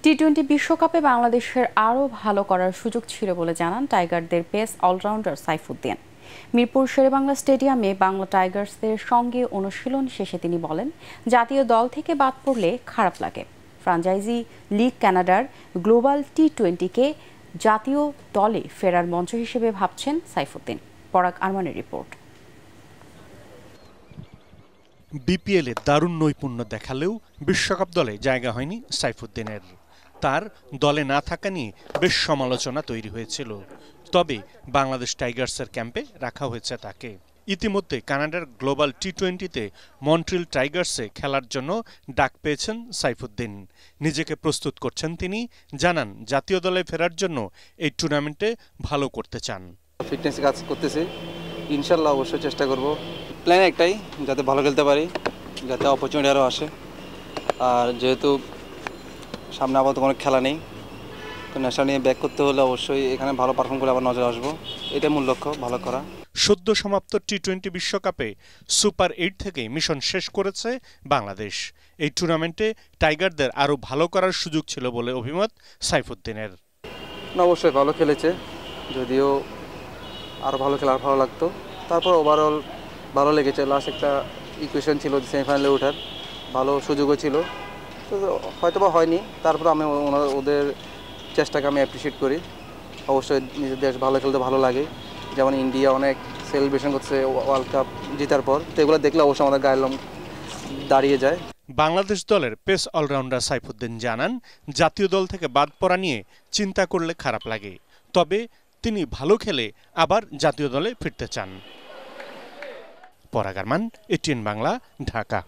টি-20 বিশ্বকাপে বাংলাদেশের আরও ভালো করার সুযোগ ছিল বলে জানান টাইগারদের পেস অলরাউন্ডার সাইফুদ্দিন। মিরপুর শেরেবাংলা স্টেডিয়ামে বাংলা টাইগার্সদের সঙ্গে অনুশীলন শেষে তিনি বলেন, জাতীয় দল থেকে বাদ পড়লে খারাপ লাগে। ফ্র্যাঞ্চাইজি লিগ কানাডার গ্লোবাল টি-20কে জাতীয় দলে ফেরার মঞ্চ হিসেবে ভাবছেন সাইফুদ্দিন। পরাগ আরমানের রিপোর্ট। বিপিএলে দারুণ নৈপুণ্য দেখালেও বিশ্বকাপ দলে জায়গা হয়নি সাইফুদ্দিনের। তার দলে না থাকা নিয়ে বেশ সমালোচনা তৈরি হয়েছিল। তবে বাংলাদেশ টাইগার্সের ক্যাম্পে রাখা হয়েছে তাকে। ইতিমধ্যে কানাডার গ্লোবাল টি-20তে মন্ট্রিল টাইগার্সে খেলার জন্য ডাক পেয়েছেন সাইফুদ্দিন। নিজেকে প্রস্তুত করছেন তিনি। জানান, জাতীয় দলে ফেরার জন্য এই টুর্নামেন্টে ভালো করতে চান। ফিটনেস কাজ করতেছি, ইনশাল্লাহ অবশ্যই চেষ্টা করব। প্ল্যান একটাই, যাতে ভালো খেলতে পারি, যাতে অপরচুনিটি আরও আসে। আর যেহেতু সামনে আপাতত কোনো খেলা নেই, তো নেশা নিয়ে ব্যাক করতে হলে অবশ্যই এখানে ভালো পারফর্ম করে আবার নজরে আসবো। এটাই মূল লক্ষ্য, ভালো করা। সদ্য সমাপ্ত টি-20 বিশ্বকাপে সুপার 8 থেকে মিশন শেষ করেছে বাংলাদেশ। এই টুর্নামেন্টে টাইগারদের আরও ভালো করার সুযোগ ছিল বলে অভিমত সাইফুদ্দিনের। অবশ্যই ভালো খেলেছে, যদিও আরও ভালো খেলা ভালো লাগতো। তারপর ওভারঅল ভালো লেগেছে। লাস্ট একটা ইকুয়েশন ছিল সেমিফাইনালে ওঠার, ভালো সুযোগও ছিল, তো হয়তো বা হয়নি। তারপর আমি ওদের চেষ্টাকে আমি অ্যাপ্রিসিয়েট করি। অবশ্যই নিজের দেশ ভালো খেলতে ভালো লাগে। যেমন ইন্ডিয়া অনেক সেলিব্রেশন করছে ওয়ার্ল্ড কাপ জেতার পর, তো এগুলো দেখলে অবশ্যই আমাদের গায়ের লোম দাঁড়িয়ে যায়। বাংলাদেশ দলের পেস অলরাউন্ডার সাইফুদ্দিন জানান, জাতীয় দল থেকে বাদ পড়া নিয়ে চিন্তা করলে খারাপ লাগে। তবে তিনি ভালো খেলে আবার জাতীয় দলে ফিরতে চান। পরাগ আরমান, এটিএন বাংলা, ঢাকা।